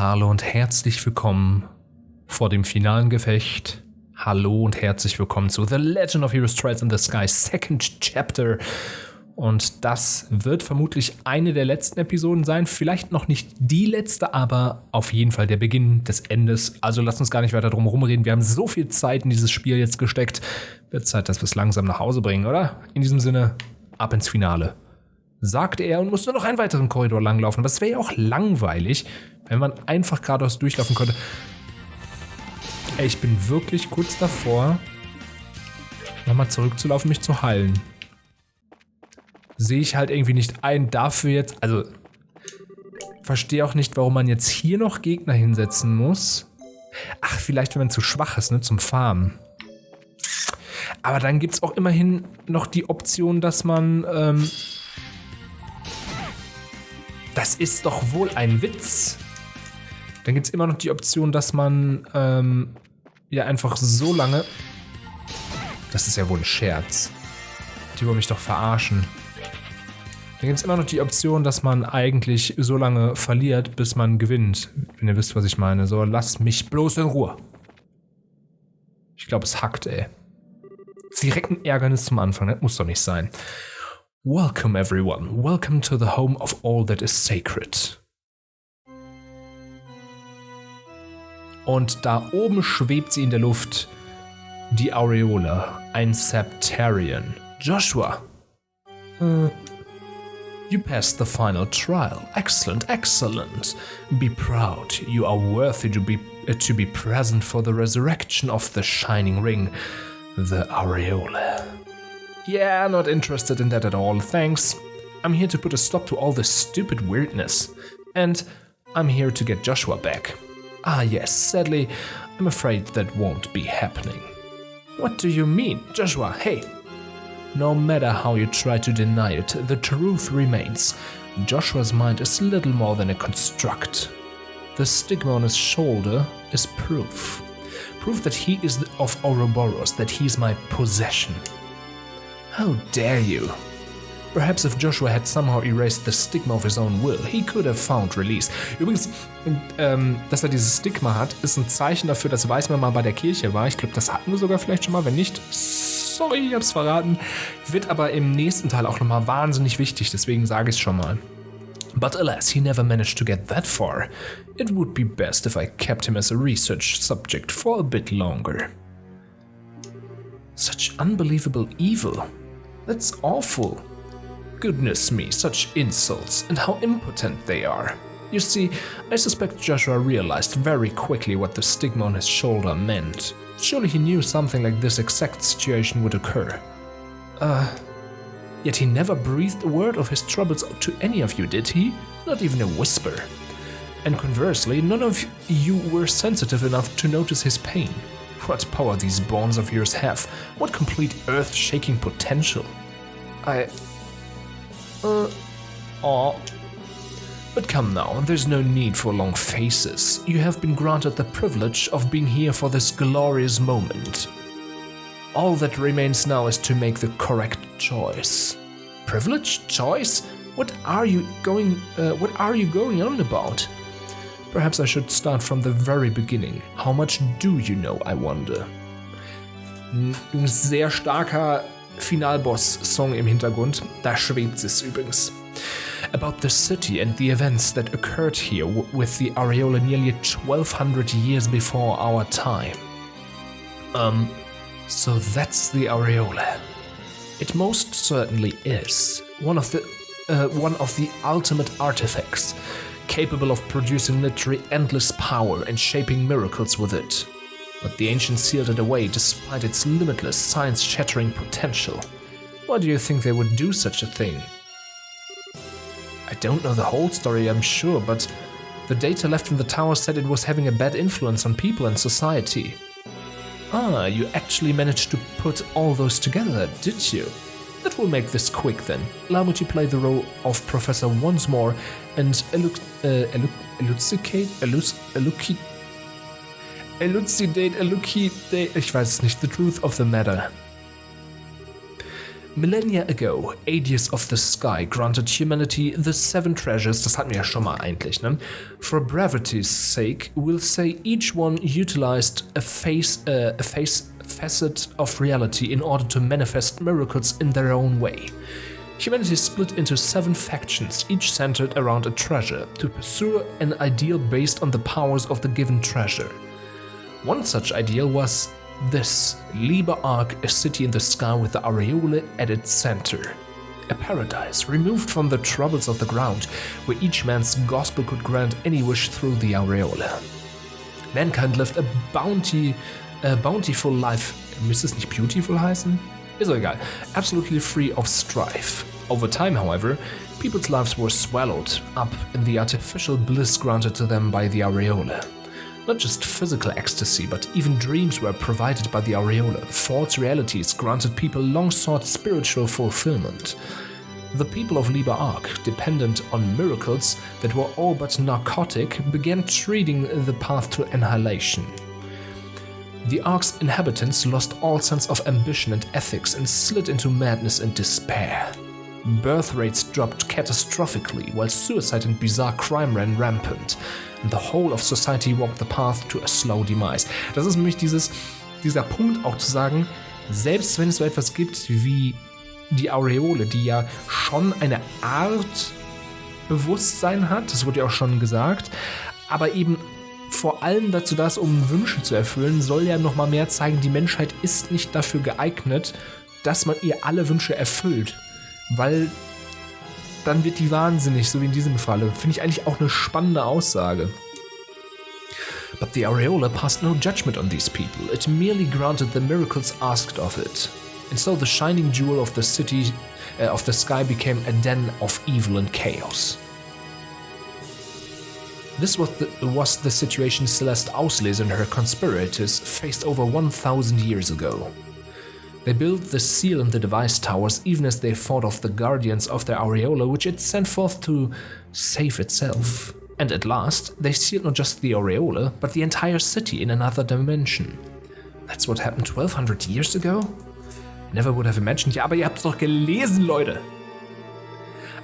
Hallo und herzlich willkommen vor dem finalen Gefecht. Hallo und herzlich willkommen zu The Legend of Heroes Trails in the Sky, Second Chapter. Und das wird vermutlich eine der letzten Episoden sein. Vielleicht noch nicht die letzte, aber auf jeden Fall der Beginn des Endes. Also lasst uns gar nicht weiter drum herum reden. Wir haben so viel Zeit in dieses Spiel jetzt gesteckt. Wird Zeit, dass wir es langsam nach Hause bringen, oder? In diesem Sinne, ab ins Finale. Sagte er und musste noch einen weiteren Korridor langlaufen. Das wäre ja auch langweilig, wenn man einfach geradeaus durchlaufen könnte. Ey, ich bin wirklich kurz davor, nochmal zurückzulaufen, mich zu heilen. Sehe ich halt irgendwie nicht ein, dafür jetzt, also verstehe auch nicht, warum man jetzt hier noch Gegner hinsetzen muss. Ach, vielleicht, wenn man zu schwach ist, ne, zum Farmen. Aber dann gibt es auch immerhin noch die Option, dass man, das ist doch wohl ein Witz. Dann gibt es immer noch die Option, dass man, ja einfach so lange, das ist ja wohl ein Scherz. Die wollen mich doch verarschen. Dann gibt es immer noch die Option, dass man eigentlich so lange verliert, bis man gewinnt. Wenn ihr wisst, was ich meine. So, lasst mich bloß in Ruhe. Ich glaube, es hackt, ey. Direkt ein Ärgernis zum Anfang, das muss doch nicht sein. Welcome everyone. Welcome to the home of all that is sacred. Und da oben schwebt sie in der Luft. Die Aureole. Ein Septarian. Joshua. You passed the final trial. Excellent, excellent. Be proud. You are worthy to be present for the resurrection of the shining ring, the Aureole. Yeah, not interested in that at all, thanks. I'm here to put a stop to all this stupid weirdness. And I'm here to get Joshua back. Ah yes, sadly, I'm afraid that won't be happening. What do you mean? Joshua, hey! No matter how you try to deny it, the truth remains. Joshua's mind is little more than a construct. The stigma on his shoulder is proof. Proof that he is of Ouroboros, that he is my possession. How dare you! Perhaps if Joshua had somehow erased the stigma of his own will, he could have found release. Übrigens, dass er dieses Stigma hat, ist ein Zeichen dafür, dass Weissmann mal bei der Kirche war. Ich glaube, das hatten wir sogar vielleicht schon mal. Wenn nicht, sorry, ich hab's verraten. Wird aber im nächsten Teil auch nochmal wahnsinnig wichtig, deswegen sage ich es schon mal. But alas, he never managed to get that far. It would be best if I kept him as a research subject for a bit longer. Such unbelievable evil. That's awful. Goodness me, such insults, and how impotent they are. You see, I suspect Joshua realized very quickly what the stigma on his shoulder meant. Surely he knew something like this exact situation would occur. Yet he never breathed a word of his troubles to any of you, did he? Not even a whisper. And conversely, none of you were sensitive enough to notice his pain. What power these bonds of yours have. What complete earth-shaking potential. But come now, there's no need for long faces. You have been granted the privilege of being here for this glorious moment. All that remains now is to make the correct choice. Privilege? Choice? What are you going on about? Perhaps I should start from the very beginning. How much do you know, I wonder? Ein sehr starker Finalboss-Song im Hintergrund. Da schwebt es übrigens. About the city and the events that occurred here with the Aureole nearly 1200 years before our time. So that's the Aureole. It most certainly is. One of the ultimate artifacts, capable of producing literally endless power and shaping miracles with it. But the ancients sealed it away despite its limitless, science-shattering potential. Why do you think they would do such a thing? I don't know the whole story, I'm sure, but the data left from the tower said it was having a bad influence on people and society. Ah, you actually managed to put all those together, did you? That will make this quick then. Allow me to play the role of Professor once more and elucidate, ich weiß es nicht, the truth of the matter. Millennia ago, Aedius of the Sky granted humanity the 7 treasures, das hatten wir ja schon mal eigentlich, ne? For brevity's sake, we'll say each one utilized a facet of reality in order to manifest miracles in their own way. Humanity split into 7 factions, each centered around a treasure, to pursue an ideal based on the powers of the given treasure. One such ideal was this, Liber Arc, a city in the sky with the aureole at its center. A paradise removed from the troubles of the ground, where each man's gospel could grant any wish through the aureole. Mankind lived a bountiful life. Müsste es nicht beautiful heißen? Ist doch egal. Absolutely free of strife. Over time, however, people's lives were swallowed up in the artificial bliss granted to them by the aureole. Not just physical ecstasy, but even dreams were provided by the aureole. False realities granted people long-sought spiritual fulfillment. The people of Liber Arc, dependent on miracles that were all but narcotic, began treading the path to annihilation. The Ark's inhabitants lost all sense of ambition and ethics and slid into madness and despair. Birth rates dropped catastrophically, while suicide and bizarre crime ran rampant. The whole of society walked the path to a slow demise. Das ist nämlich dieser Punkt auch zu sagen, selbst wenn es so etwas gibt wie die Aureole, die ja schon eine Art Bewusstsein hat, das wurde ja auch schon gesagt, aber eben vor allem dazu da ist, um Wünsche zu erfüllen, soll ja nochmal mehr zeigen, die Menschheit ist nicht dafür geeignet, dass man ihr alle Wünsche erfüllt. Weil dann wird die wahnsinnig, so wie in diesem Falle. Finde ich eigentlich auch eine spannende Aussage. But the aureole passed no judgment on these people. It merely granted the miracles asked of it. And so the shining jewel of the city, of the sky became a den of evil and chaos. This was the situation Celeste Auslese and her conspirators faced over 1,000 years ago. They built the seal and the device towers even as they fought off the guardians of their aureole, which it sent forth to save itself. And at last, they sealed not just the aureole, but the entire city in another dimension. That's what happened 1200 years ago? Never would have imagined. Ja, aber ihr habt's doch gelesen, Leute!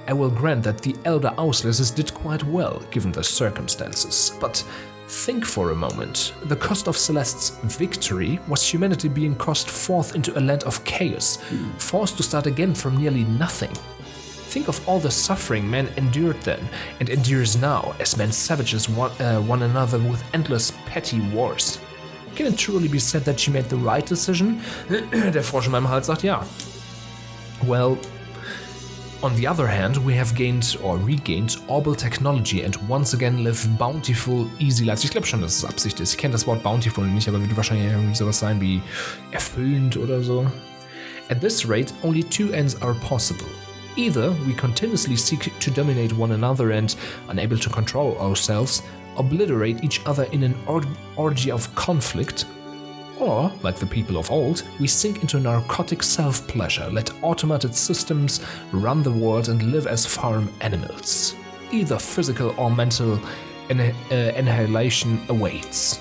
I will grant that the elder Ausleses did quite well, given the circumstances, but think for a moment. The cost of Celeste's victory was humanity being cast forth into a land of chaos, forced to start again from nearly nothing. Think of all the suffering man endured then, and endures now, as men savages one another with endless petty wars. Can it truly be said that she made the right decision? Der Frosch in meinem Hals sagt ja. Well, on the other hand, we have gained or regained orbital technology and once again live bountiful, easy lives. Ich glaube schon, dass es Absicht ist. Ich kenne das Wort bountiful nicht, aber wird wahrscheinlich irgendwie sowas sein wie erfüllend oder so. At this rate, only 2 ends are possible. Either we continuously seek to dominate one another and, unable to control ourselves, obliterate each other in an orgy of conflict, or, like the people of old, we sink into narcotic self-pleasure, let automated systems run the world and live as farm animals. Either physical or mental annihilation awaits.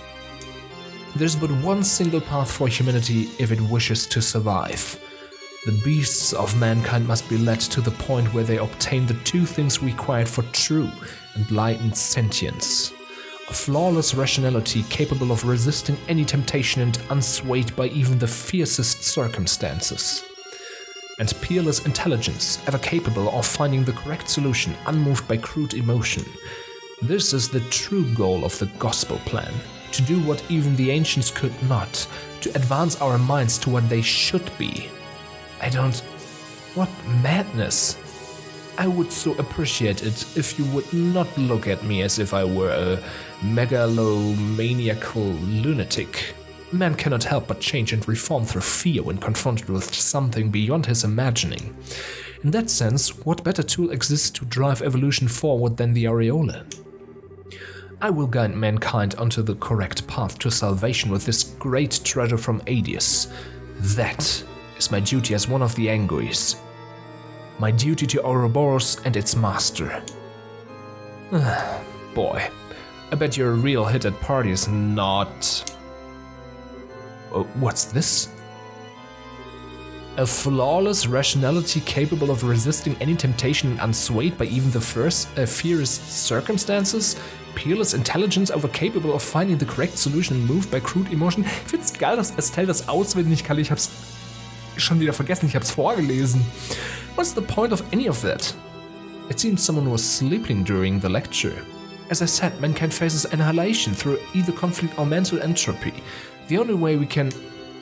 There's but one single path for humanity if it wishes to survive. The beasts of mankind must be led to the point where they obtain the 2 things required for true, enlightened sentience. A flawless rationality capable of resisting any temptation and unswayed by even the fiercest circumstances. And peerless intelligence, ever capable of finding the correct solution, unmoved by crude emotion. This is the true goal of the gospel plan, to do what even the ancients could not, to advance our minds to what they should be. What madness! I would so appreciate it if you would not look at me as if I were a megalomaniacal lunatic. Man cannot help but change and reform through fear when confronted with something beyond his imagining. In that sense, what better tool exists to drive evolution forward than the aureole? I will guide mankind onto the correct path to salvation with this great treasure from Aedius. That is my duty as one of the Anguis. My duty to Ouroboros and its master. Boy, I bet you're a real hit at parties, not... Oh, what's this? A flawless rationality capable of resisting any temptation and unswayed by even the fiercest circumstances? Peerless intelligence over capable of finding the correct solution and moved by crude emotion? Ich find's geil, dass Estelle das auswendig kann. Ich hab's schon wieder vergessen, ich hab's vorgelesen. What's the point of any of that? It seems someone was sleeping during the lecture. As I said, mankind faces annihilation through either conflict or mental entropy. The only way we can...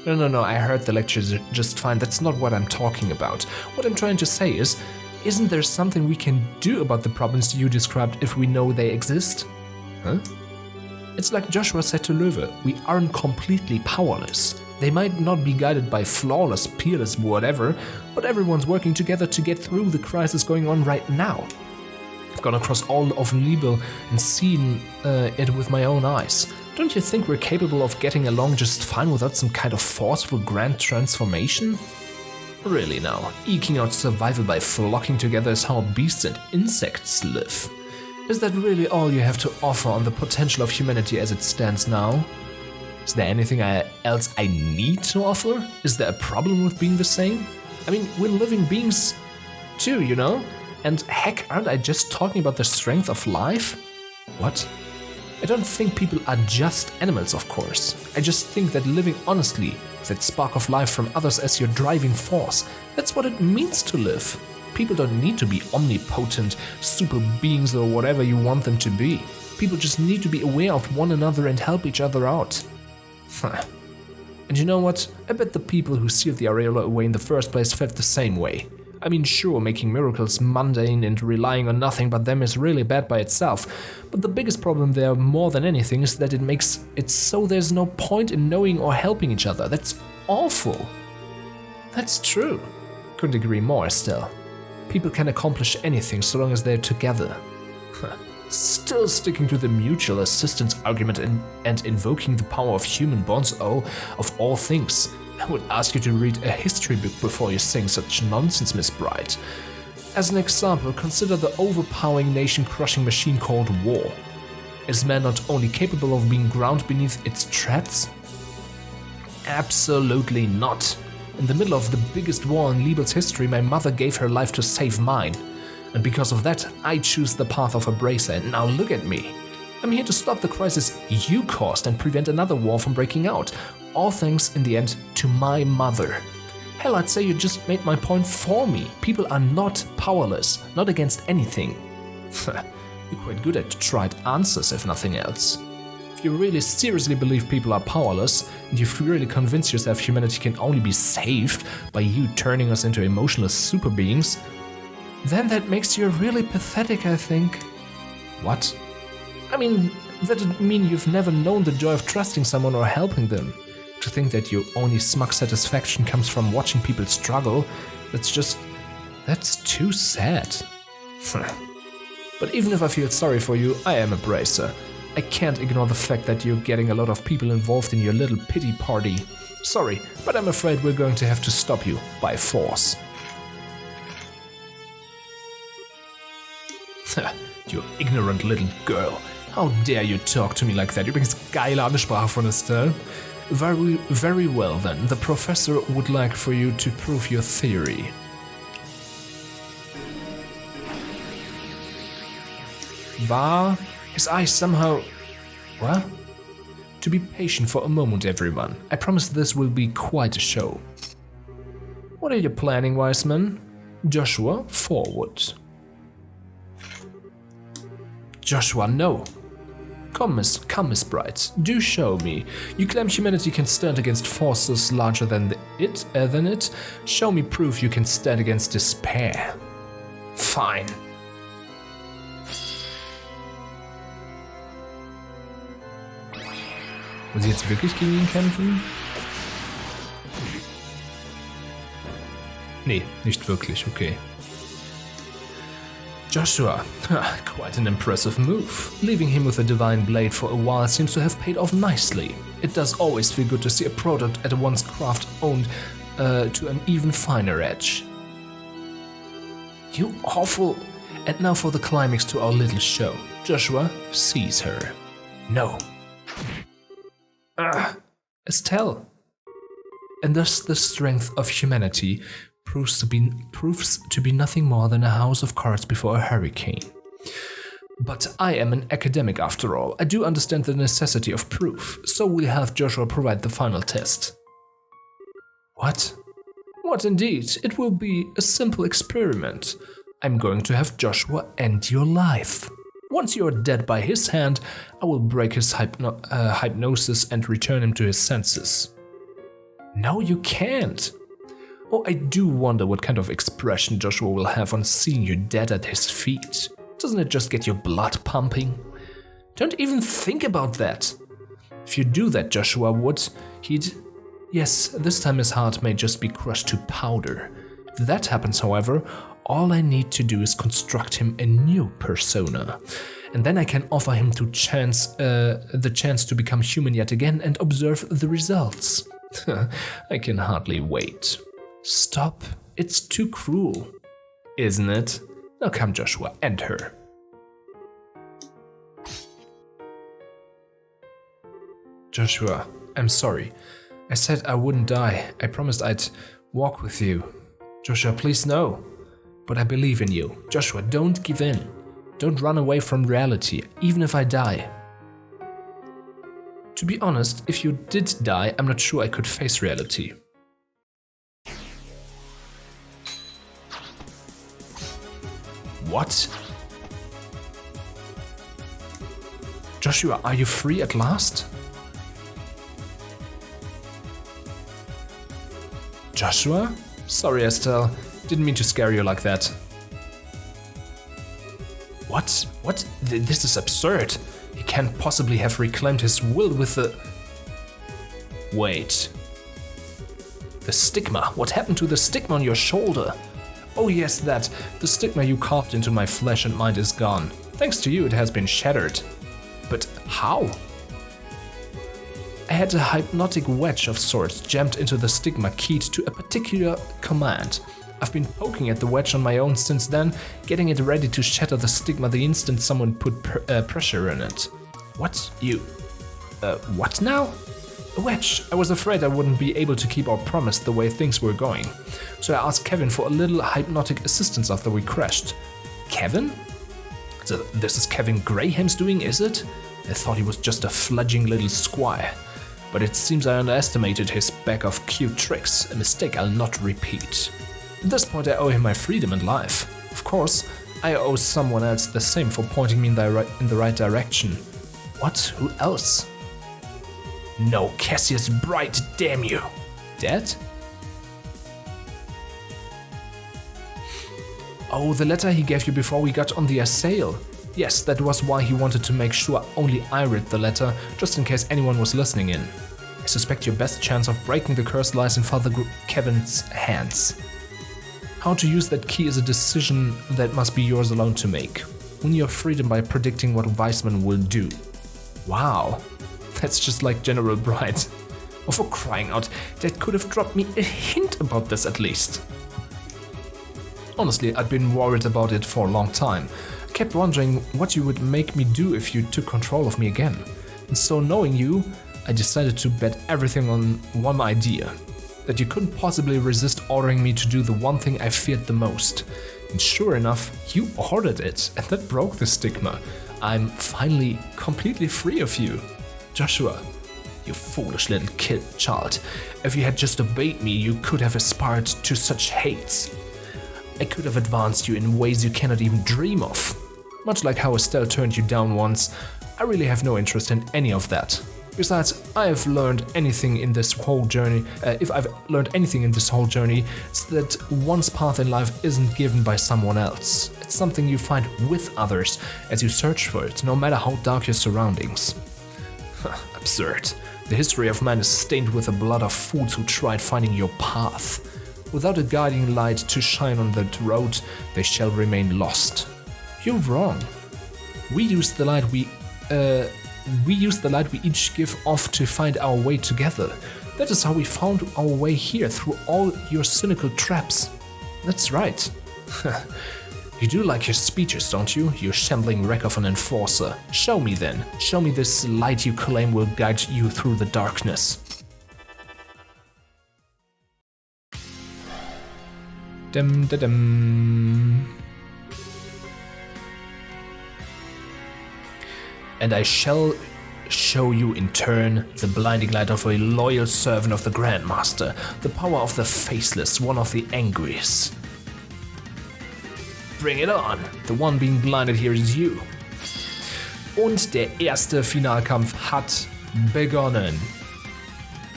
No, I heard the lecture just fine. That's not what I'm talking about. What I'm trying to say is, isn't there something we can do about the problems you described if we know they exist? Huh? It's like Joshua said to Löwe, we aren't completely powerless. They might not be guided by flawless, peerless, whatever, but everyone's working together to get through the crisis going on right now. I've gone across all of Liebe and seen it with my own eyes. Don't you think we're capable of getting along just fine without some kind of forceful grand transformation? Really now, eking out survival by flocking together is how beasts and insects live. Is that really all you have to offer on the potential of humanity as it stands now? Is there anything else I need to offer? Is there a problem with being the same? I mean, we're living beings too, you know? And heck, aren't I just talking about the strength of life? What? I don't think people are just animals, of course. I just think that living honestly, with that spark of life from others as your driving force, that's what it means to live. People don't need to be omnipotent, super beings or whatever you want them to be. People just need to be aware of one another and help each other out. And you know what? I bet the people who sealed the areola away in the first place felt the same way. I mean, sure, making miracles mundane and relying on nothing but them is really bad by itself, but the biggest problem there more than anything is that it makes it so there's no point in knowing or helping each other. That's awful. That's true. Couldn't agree more, Estelle. People can accomplish anything so long as they're together. Still sticking to the mutual assistance argument and invoking the power of human bonds, of all things. I would ask you to read a history book before you sing such nonsense, Miss Bright. As an example, consider the overpowering nation-crushing machine called war. Is man not only capable of being ground beneath its treads? Absolutely not. In the middle of the biggest war in Liebel's history, my mother gave her life to save mine. And because of that, I choose the path of a bracer, and now look at me. I'm here to stop the crisis you caused and prevent another war from breaking out. All thanks, in the end, to my mother. Hell, I'd say you just made my point for me. People are not powerless, not against anything. You're quite good at trite answers, if nothing else. If you really seriously believe people are powerless, and you really convince yourself humanity can only be saved by you turning us into emotionless super beings, then that makes you really pathetic, I think. What? I mean, that'd mean you've never known the joy of trusting someone or helping them. To think that your only smug satisfaction comes from watching people struggle, that's too sad. But even if I feel sorry for you, I am a bracer. I can't ignore the fact that you're getting a lot of people involved in your little pity party. Sorry, but I'm afraid we're going to have to stop you by force. You ignorant little girl. How dare you talk to me like that? Übrigens geile Ansprache von Estelle. Very, very well then. The professor would like for you to prove your theory. War his eyes somehow... What? To be patient for a moment, everyone. I promise this will be quite a show. What are you planning, Weissmann? Joshua, forward. Joshua, no. Come, Miss Bright, do show me. You claim humanity can stand against forces larger than it. Show me proof you can stand against despair. Fine. Will sie jetzt wirklich gegen ihn kämpfen? Nee, nicht wirklich, okay. Joshua, quite an impressive move. Leaving him with a divine blade for a while seems to have paid off nicely. It does always feel good to see a product at one's craft owned to an even finer edge. You awful... And now for the climax to our little show. Joshua, seize her. No. Estelle. and thus the strength of humanity proves to be nothing more than a house of cards before a hurricane. But I am an academic after all. I do understand the necessity of proof, so we'll have Joshua provide the final test. What? What indeed? It will be a simple experiment. I'm going to have Joshua end your life. Once you are dead by his hand, I will break his hypnosis and return him to his senses. No, you can't. Oh, I do wonder what kind of expression Joshua will have on seeing you dead at his feet. Doesn't it just get your blood pumping? Don't even think about that. If you do that, Joshua would, yes, this time his heart may just be crushed to powder. If that happens, however, all I need to do is construct him a new persona. And then I can offer him the chance to become human yet again and observe the results. I can hardly wait. Stop. It's too cruel. Isn't it? Now come, Joshua, end her. Joshua, I'm sorry. I said I wouldn't die. I promised I'd walk with you. Joshua, please no. But I believe in you. Joshua, don't give in. Don't run away from reality, even if I die. To be honest, if you did die, I'm not sure I could face reality. What? Joshua, are you free at last? Joshua? Sorry, Estelle. Didn't mean to scare you like that. What? What? This is absurd. He can't possibly have reclaimed his will with the... Wait. The stigma. What happened to the stigma on your shoulder? Oh yes, that. The stigma you carved into my flesh and mind is gone. Thanks to you, it has been shattered. But how? I had a hypnotic wedge of sorts jammed into the stigma keyed to a particular command. I've been poking at the wedge on my own since then, getting it ready to shatter the stigma the instant someone put pressure in it. What? What now? A wedge. I was afraid I wouldn't be able to keep our promise the way things were going. So I asked Kevin for a little hypnotic assistance after we crashed. Kevin? So this is Kevin Graham's doing, is it? I thought he was just a fledgling little squire. But it seems I underestimated his bag of cute tricks, a mistake I'll not repeat. At this point I owe him my freedom and life. Of course, I owe someone else the same for pointing me in the right direction. What? Who else? No, Cassius Bright, damn you! Dead? Oh, the letter he gave you before we got on the assail. Yes, that was why he wanted to make sure only I read the letter, just in case anyone was listening in. I suspect your best chance of breaking the curse lies in Father Kevin's hands. How to use that key is a decision that must be yours alone to make. Win your freedom by predicting what Weissmann will do. Wow, that's just like General Bright. Oh, for crying out, Dad could have dropped me a hint about this at least. Honestly, I'd been worried about it for a long time. I kept wondering what you would make me do if you took control of me again. And so knowing you, I decided to bet everything on one idea. That you couldn't possibly resist ordering me to do the one thing I feared the most. And sure enough, you ordered it, and that broke the stigma. I'm finally completely free of you. Joshua, you foolish little child. If you had just obeyed me, you could have aspired to such heights. I could have advanced you in ways you cannot even dream of. Much like how Estelle turned you down once, I really have no interest in any of that. Besides, if I've learned anything in this whole journey, it's that one's path in life isn't given by someone else. It's something you find with others as you search for it, no matter how dark your surroundings. Absurd. The history of man is stained with the blood of fools who tried finding your path. Without a guiding light to shine on that road, they shall remain lost. You're wrong. We use the light we each give off to find our way together. That is how we found our way here through all your cynical traps. That's right. You do like your speeches, don't you? You shambling wreck of an enforcer. Show me then. Show me this light you claim will guide you through the darkness. Dem, dem, dem. And I shall show you in turn the blinding light of a loyal servant of the Grandmaster, the power of the faceless, one of the angries. Bring it on! The one being blinded here is you. Und der erste Finalkampf hat begonnen.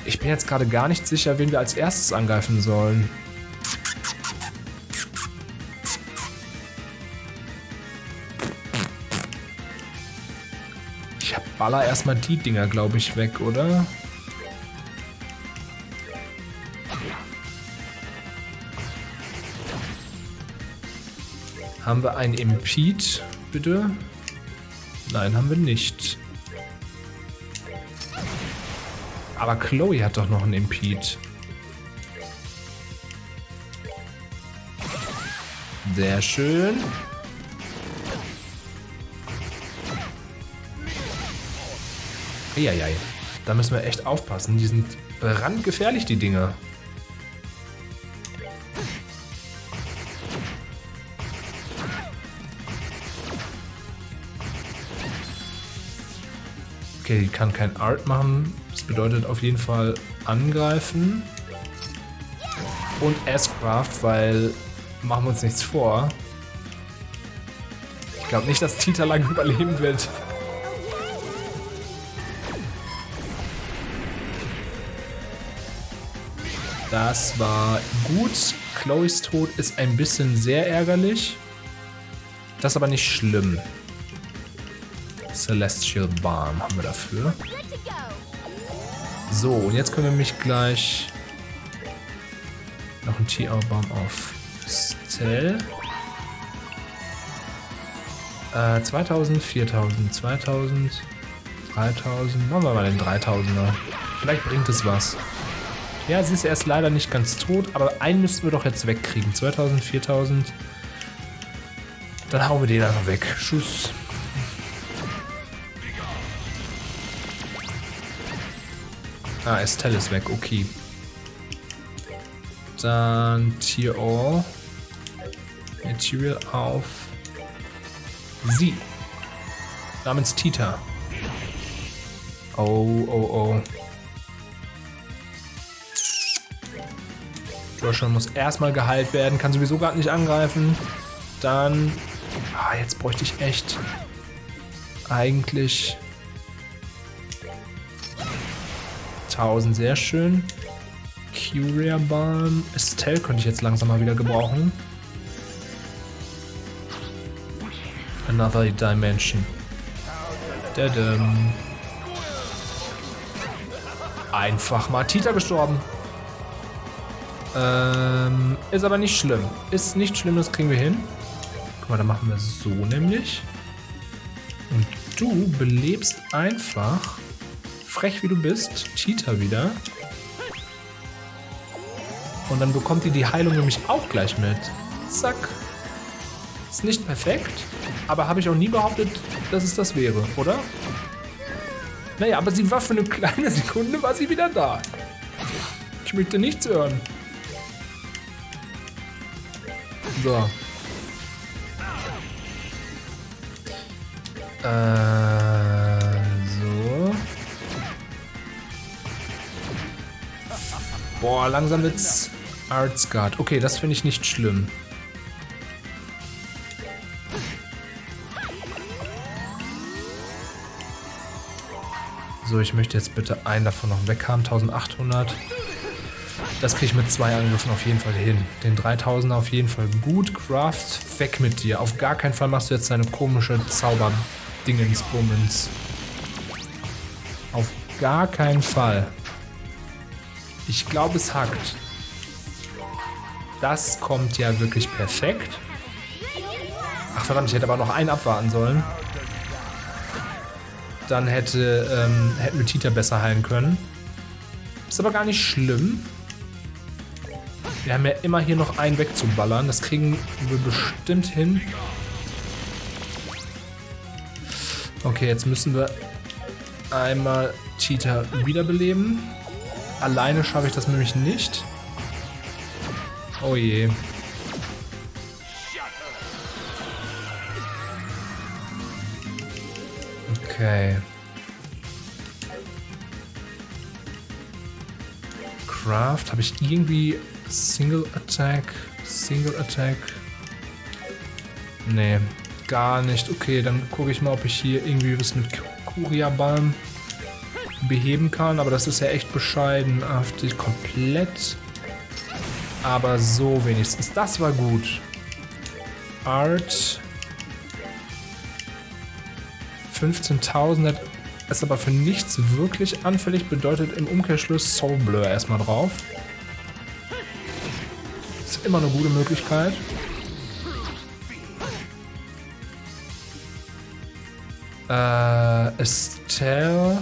Ich bin jetzt gerade gar nicht sicher, wen wir als erstes angreifen sollen. Ich baller erstmal die Dinger, glaube ich, weg, oder? Haben wir einen Impede, bitte? Nein, haben wir nicht. Aber Chloe hat doch noch einen Impede. Sehr schön. Eieiei. Da müssen wir echt aufpassen. Die sind brandgefährlich, die Dinger. Okay, die kann kein Art machen. Das bedeutet auf jeden Fall angreifen. Und S-Craft, weil machen wir uns nichts vor. Ich glaube nicht, dass Tita lange überleben wird. Das war gut. Chloes Tod ist ein bisschen sehr ärgerlich. Das ist aber nicht schlimm. Celestial Balm haben wir dafür. So, und jetzt können wir mich gleich noch ein TR Balm auf Stell. 2000, 4000, 2000, 3000. Machen wir mal den 3000er. Vielleicht bringt es was. Ja, sie ist erst leider nicht ganz tot, aber einen müssten wir doch jetzt wegkriegen. 2000, 4000. Dann hauen wir den einfach weg. Schuss. Ah, Estelle ist weg, okay. Dann Tier All. Material auf sie. Namens Tita. Oh, oh, oh. Joshua muss erstmal geheilt werden, kann sowieso gerade nicht angreifen. Dann. Ah, jetzt bräuchte ich echt. Eigentlich. 1000, sehr schön. Curia Balm. Estelle könnte ich jetzt langsam mal wieder gebrauchen. Another Dimension. Dadam. Einfach mal Tita gestorben. Ist aber nicht schlimm. Ist nicht schlimm, das kriegen wir hin. Guck mal, dann machen wir so nämlich. Und du belebst einfach, frech wie du bist, Tita wieder. Und dann bekommt die Heilung nämlich auch gleich mit. Zack. Ist nicht perfekt, aber habe ich auch nie behauptet, dass es das wäre, oder? Naja, aber sie war für eine kleine Sekunde, war sie wieder da. Ich möchte nichts hören. So. So. Boah, langsam wird's Arts Guard. Okay, das finde ich nicht schlimm. So, ich möchte jetzt bitte einen davon noch weg haben. 1800. Das kriege ich mit 2 Angriffen auf jeden Fall hin. Den 3000er auf jeden Fall gut. Craft, weg mit dir. Auf gar keinen Fall machst du jetzt deine komische Zauber-Dingensbummens. Auf gar keinen Fall. Ich glaube, es hackt. Das kommt ja wirklich perfekt. Ach verdammt, ich hätte aber noch einen abwarten sollen. Dann hätten wir Tita besser heilen können. Ist aber gar nicht schlimm. Wir haben ja immer hier noch einen wegzuballern. Das kriegen wir bestimmt hin. Okay, jetzt müssen wir einmal Tita wiederbeleben. Alleine schaffe ich das nämlich nicht. Oh je. Okay. Craft. Habe ich irgendwie Single Attack? Nee, gar nicht. Okay, dann gucke ich mal, ob ich hier irgendwie was mit Kuria-Balm beheben kann. Aber das ist ja echt bescheiden. AfD komplett. Aber so wenigstens. Das war gut. Art. 15.000 ist aber für nichts wirklich anfällig. Bedeutet im Umkehrschluss Soul Blur erstmal drauf. Ist immer eine gute Möglichkeit. Estelle.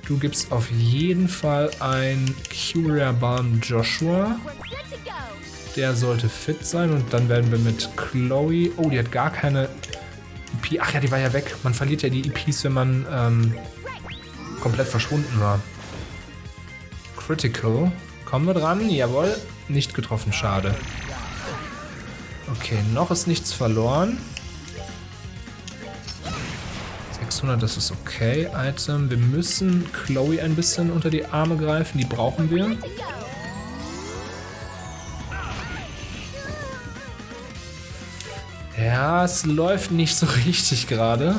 Du gibst auf jeden Fall ein Curia Balm Joshua. Der sollte fit sein und dann werden wir mit Chloe. Oh, die hat gar keine EP. Ach ja, die war ja weg. Man verliert ja die EPs, wenn man komplett verschwunden war. Critical. Kommen wir dran? Jawohl. Nicht getroffen, schade. Okay, noch ist nichts verloren. 600, das ist okay. Item. Wir müssen Chloe ein bisschen unter die Arme greifen. Die brauchen wir. Ja, es läuft nicht so richtig gerade.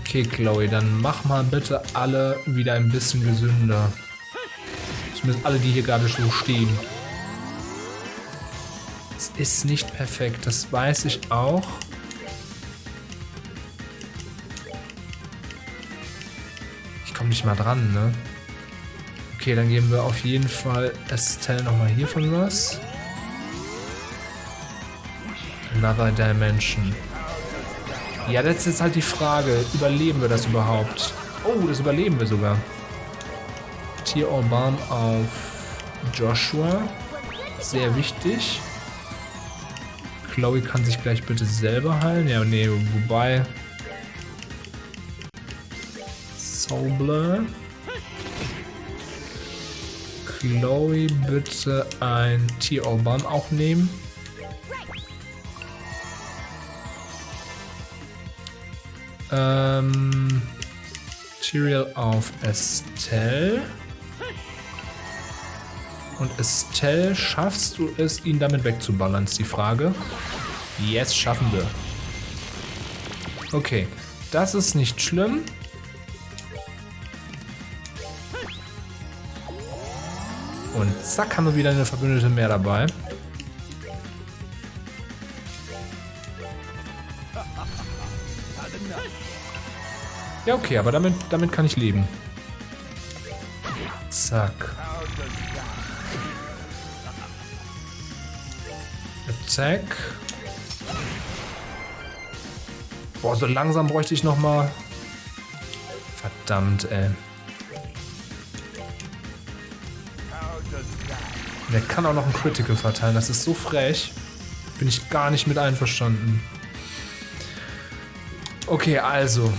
Okay, Chloe, dann mach mal bitte alle wieder ein bisschen gesünder. Zumindest alle, die hier gerade so stehen. Es ist nicht perfekt, das weiß ich auch. Ich komme nicht mal dran, ne? Okay, dann geben wir auf jeden Fall Estelle nochmal hiervon was. Another Dimension. Ja, das ist jetzt halt die Frage. Überleben wir das überhaupt? Oh, das überleben wir sogar. Tier Balm auf Joshua. Sehr wichtig. Chloe kann sich gleich bitte selber heilen. Ja, nee, wobei... Soul. Chloe, bitte ein Tier Balm auch nehmen. Material auf Estelle. Und Estelle, schaffst du es, ihn damit wegzuballern, ist die Frage. Yes, schaffen wir. Okay, das ist nicht schlimm. Und zack, haben wir wieder eine Verbündete mehr dabei. Ja, okay, aber damit kann ich leben. Zack. Attack. Boah, so langsam bräuchte ich noch mal. Verdammt, ey. Der kann auch noch ein Critical verteilen. Das ist so frech. Bin ich gar nicht mit einverstanden. Okay, also.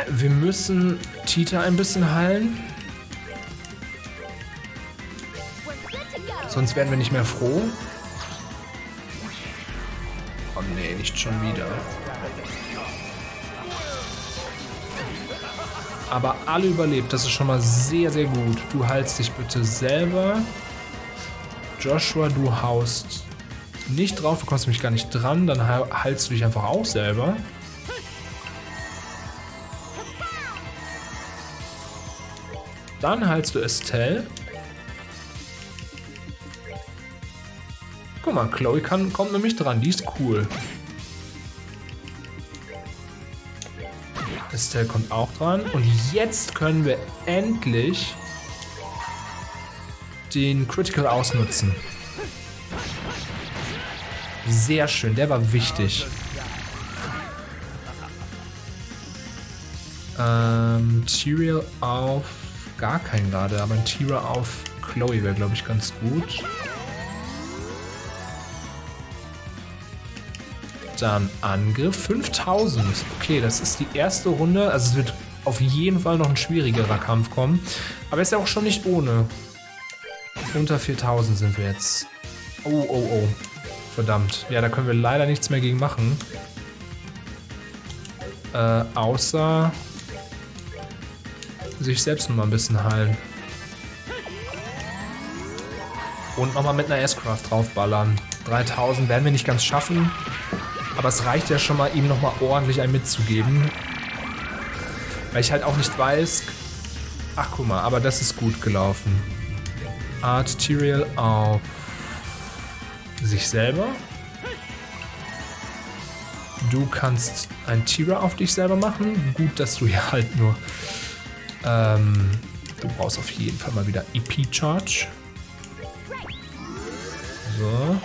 Wir müssen Tita ein bisschen heilen. Sonst werden wir nicht mehr froh. Oh nee, nicht schon wieder. Aber alle überlebt, das ist schon mal sehr, sehr gut. Du heilst dich bitte selber. Joshua, du haust nicht drauf, du kommst nämlich gar nicht dran. Dann heilst du dich einfach auch selber. Dann heilst du Estelle. Guck mal, Chloe kommt nämlich dran. Die ist cool. Estelle kommt auch dran. Und jetzt können wir endlich den Critical ausnutzen. Sehr schön, der war wichtig. Material auf... Gar keinen gerade, aber ein Tira auf Chloe wäre, glaube ich, ganz gut. Dann Angriff 5000. Okay, das ist die erste Runde. Also es wird auf jeden Fall noch ein schwierigerer Kampf kommen. Aber ist ja auch schon nicht ohne. Unter 4000 sind wir jetzt. Oh, oh, oh. Verdammt. Ja, da können wir leider nichts mehr gegen machen. Außer sich selbst noch mal ein bisschen heilen. Und nochmal mit einer S-Craft draufballern. 3000 werden wir nicht ganz schaffen. Aber es reicht ja schon mal, ihm nochmal ordentlich einen mitzugeben. Weil ich halt auch nicht weiß... Ach, guck mal, aber das ist gut gelaufen. Arterial auf sich selber. Du kannst ein Tira auf dich selber machen. Gut, dass du hier halt nur... du brauchst auf jeden Fall mal wieder EP-Charge. So.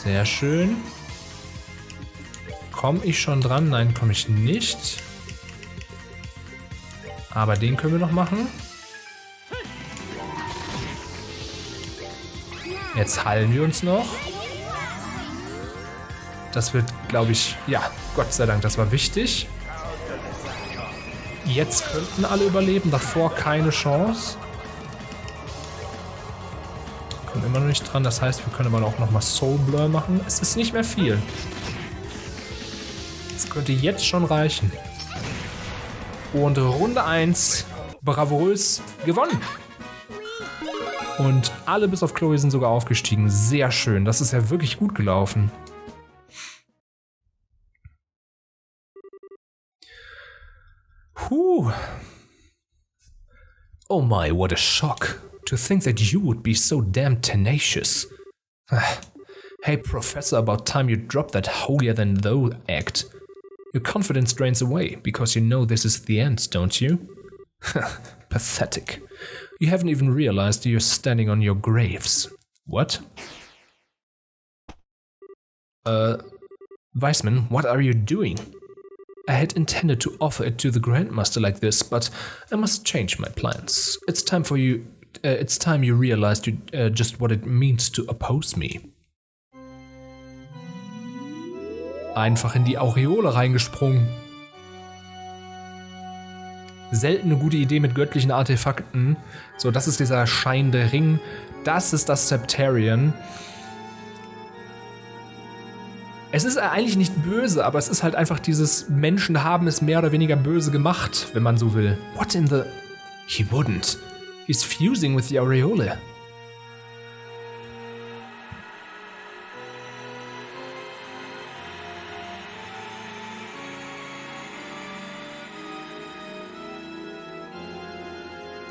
Sehr schön. Komme ich schon dran? Nein, komme ich nicht. Aber den können wir noch machen. Jetzt heilen wir uns noch. Das wird, glaube ich... Ja, Gott sei Dank, das war wichtig. Jetzt könnten alle überleben. Davor keine Chance. Kommt immer noch nicht dran. Das heißt, wir können aber auch nochmal Soul Blur machen. Es ist nicht mehr viel. Es könnte jetzt schon reichen. Und Runde 1 bravourös gewonnen. Und alle bis auf Chloe sind sogar aufgestiegen. Sehr schön. Das ist ja wirklich gut gelaufen. Puh. Oh my, what a shock. To think that you would be so damn tenacious. Hey, Professor, about time you dropped that holier-than-thou act. Your confidence drains away, because you know this is the end, don't you? Pathetic. You haven't even realized you're standing on your graves. What? Weissmann, what are you doing? I had intended to offer it to the Grandmaster like this, but I must change my plans. It's time you realized just what it means to oppose me. Einfach in die Aureole reingesprungen. Selten eine gute Idee mit göttlichen Artefakten. So, das ist dieser scheinende Ring. Das ist das Septarian. Es ist eigentlich nicht böse, aber es ist halt einfach dieses Menschen haben es mehr oder weniger böse gemacht, wenn man so will. What in the... He wouldn't. He's fusing with the Aureole.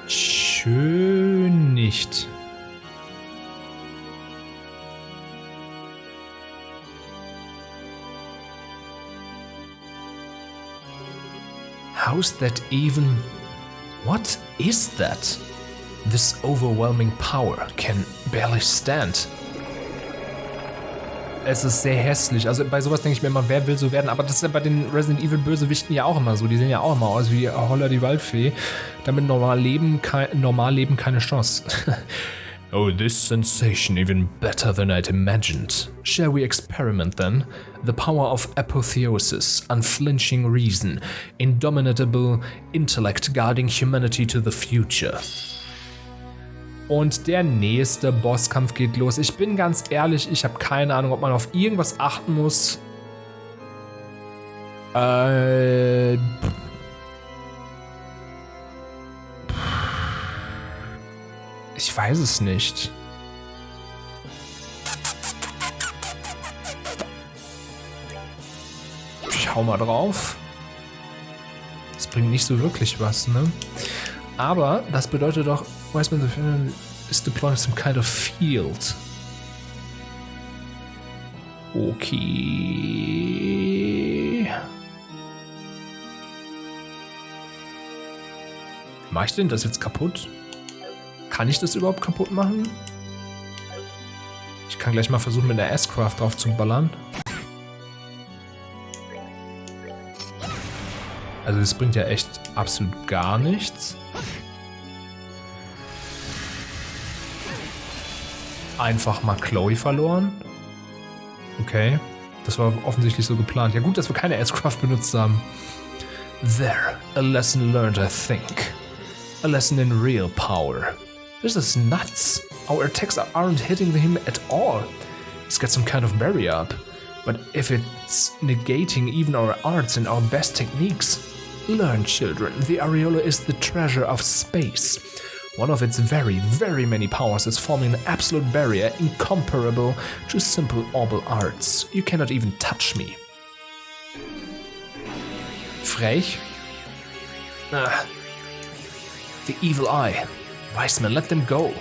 Schön nicht. How's that even? What is that? This overwhelming power can barely stand. Es ist sehr hässlich. Also bei sowas denke ich mir immer, wer will so werden? Aber das ist ja bei den Resident Evil Bösewichten ja auch immer so. Die sehen ja auch immer aus wie Holla die Waldfee. Damit normal leben keine Chance. Oh, this sensation even better than I'd imagined. Shall we experiment then? The power of apotheosis, unflinching reason, indomitable intellect guiding humanity to the future. Und der nächste Bosskampf geht los. Ich bin ganz ehrlich, ich habe keine Ahnung, ob man auf irgendwas achten muss. Ich weiß es nicht. Ich hau mal drauf. Das bringt nicht so wirklich was, ne? Aber das bedeutet doch, Weissmann is deploying some kind of field. Okay. Mach ich denn das jetzt kaputt? Kann ich das überhaupt kaputt machen? Ich kann gleich mal versuchen, mit der S-Craft drauf zu ballern. Also das bringt ja echt absolut gar nichts. Einfach mal Chloe verloren. Okay, das war offensichtlich so geplant. Ja gut, dass wir keine S-Craft benutzt haben. There, a lesson learned, I think. A lesson in real power. This is nuts. Our attacks aren't hitting him at all. He's got some kind of barrier up. But if it's negating even our arts and our best techniques, learn, children, the areola is the treasure of space. One of its very, very many powers is forming an absolute barrier incomparable to simple orbal arts. You cannot even touch me. Frech? The evil eye. Weissmann, let them go.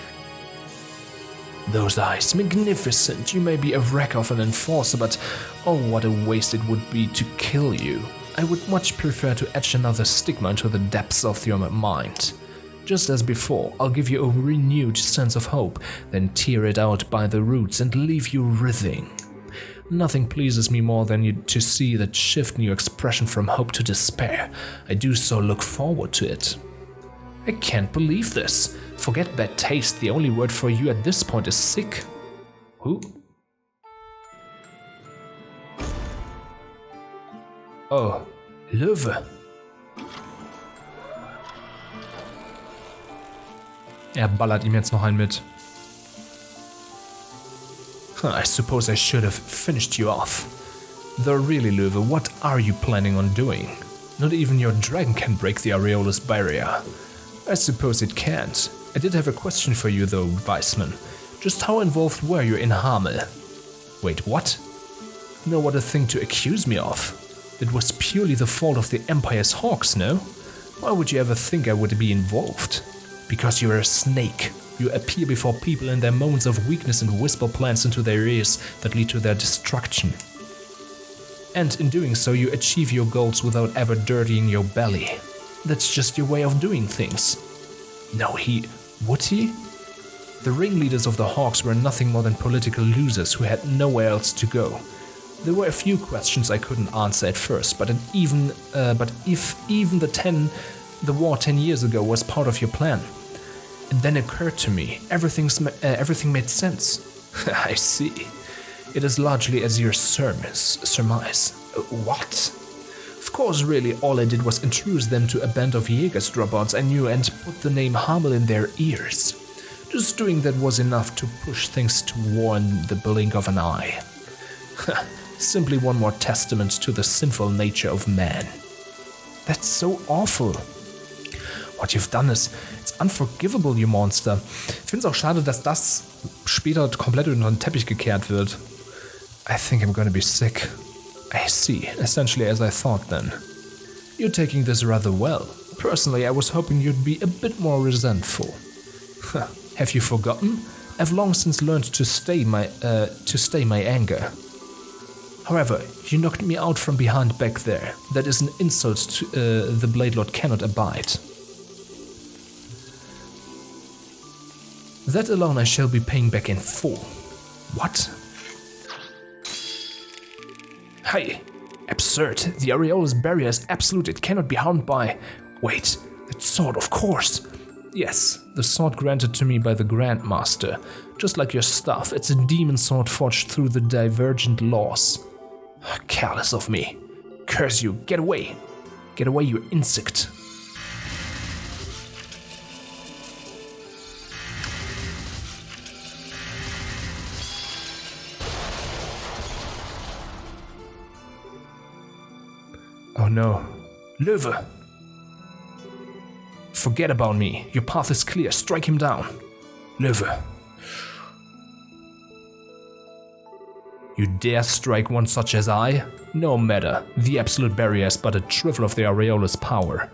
Those eyes, magnificent. You may be a wreck of an enforcer, but oh, what a waste it would be to kill you. I would much prefer to etch another stigma into the depths of your mind. Just as before, I'll give you a renewed sense of hope, then tear it out by the roots and leave you writhing. Nothing pleases me more than to see that shift in your expression from hope to despair. I do so look forward to it. I can't believe this. Forget bad taste, the only word for you at this point is sick. Who? Oh, Löwe. Ballert ihm jetzt noch einen mit. I suppose I should have finished you off. Though really, Löwe, what are you planning on doing? Not even your dragon can break the areola's barrier. I suppose it can't. I did have a question for you though, Weissmann. Just how involved were you in Hamel? Wait, what? No, what a thing to accuse me of. It was purely the fault of the Empire's hawks, no? Why would you ever think I would be involved? Because you're a snake. You appear before people in their moments of weakness and whisper plans into their ears that lead to their destruction. And in doing so, you achieve your goals without ever dirtying your belly. That's just your way of doing things. No, would he? The ringleaders of the Hawks were nothing more than political losers who had nowhere else to go. There were a few questions I couldn't answer at first, but if even the war 10 years ago was part of your plan, it then occurred to me, everything made sense. I see. It is largely as your surmise. What? Of course, really, all I did was introduce them to a band of Jägers dropouts I knew and put the name Hamel in their ears. Just doing that was enough to push things to war in the blink of an eye. Simply one more testament to the sinful nature of man. That's so awful. What you've done is, it's unforgivable, you monster. Ich finde es auch schade, dass das später komplett unter den Teppich gekehrt wird. I think I'm gonna be sick. I see, essentially as I thought then. You're taking this rather well. Personally, I was hoping you'd be a bit more resentful. Have you forgotten? I've long since learned to stay my anger. However, you knocked me out from behind back there. That is an insult the Blade Lord cannot abide. That alone I shall be paying back in full. What? Hey, absurd. The areola's barrier is absolute. It cannot be harmed by... Wait, that sword, of course. Yes, the sword granted to me by the Grand Master. Just like your stuff, it's a demon sword forged through the divergent laws. Careless of me. Curse you, get away. Get away, you insect. Oh no. Löwe! Forget about me. Your path is clear. Strike him down. Löwe. You dare strike one such as I? No matter. The absolute barrier is but a trifle of the areola's power.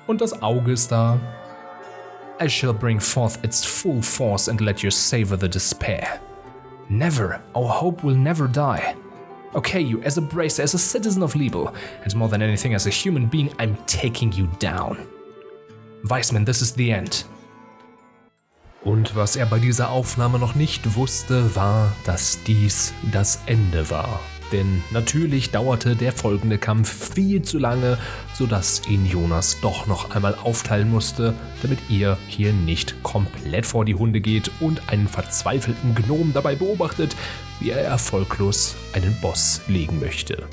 Und das Auge ist da. I shall bring forth its full force and let you savor the despair. Never. Our hope will never die. Okay, you, as a bracer, as a citizen of Liebel, and more than anything as a human being, I'm taking you down. Weissmann, this is the end. Und was er bei dieser Aufnahme noch nicht wusste, war, dass dies das Ende war. Denn natürlich dauerte der folgende Kampf viel zu lange, sodass ihn Jonas doch noch einmal aufteilen musste, damit ihr hier nicht komplett vor die Hunde geht und einen verzweifelten Gnomen dabei beobachtet, wie er erfolglos einen Boss legen möchte.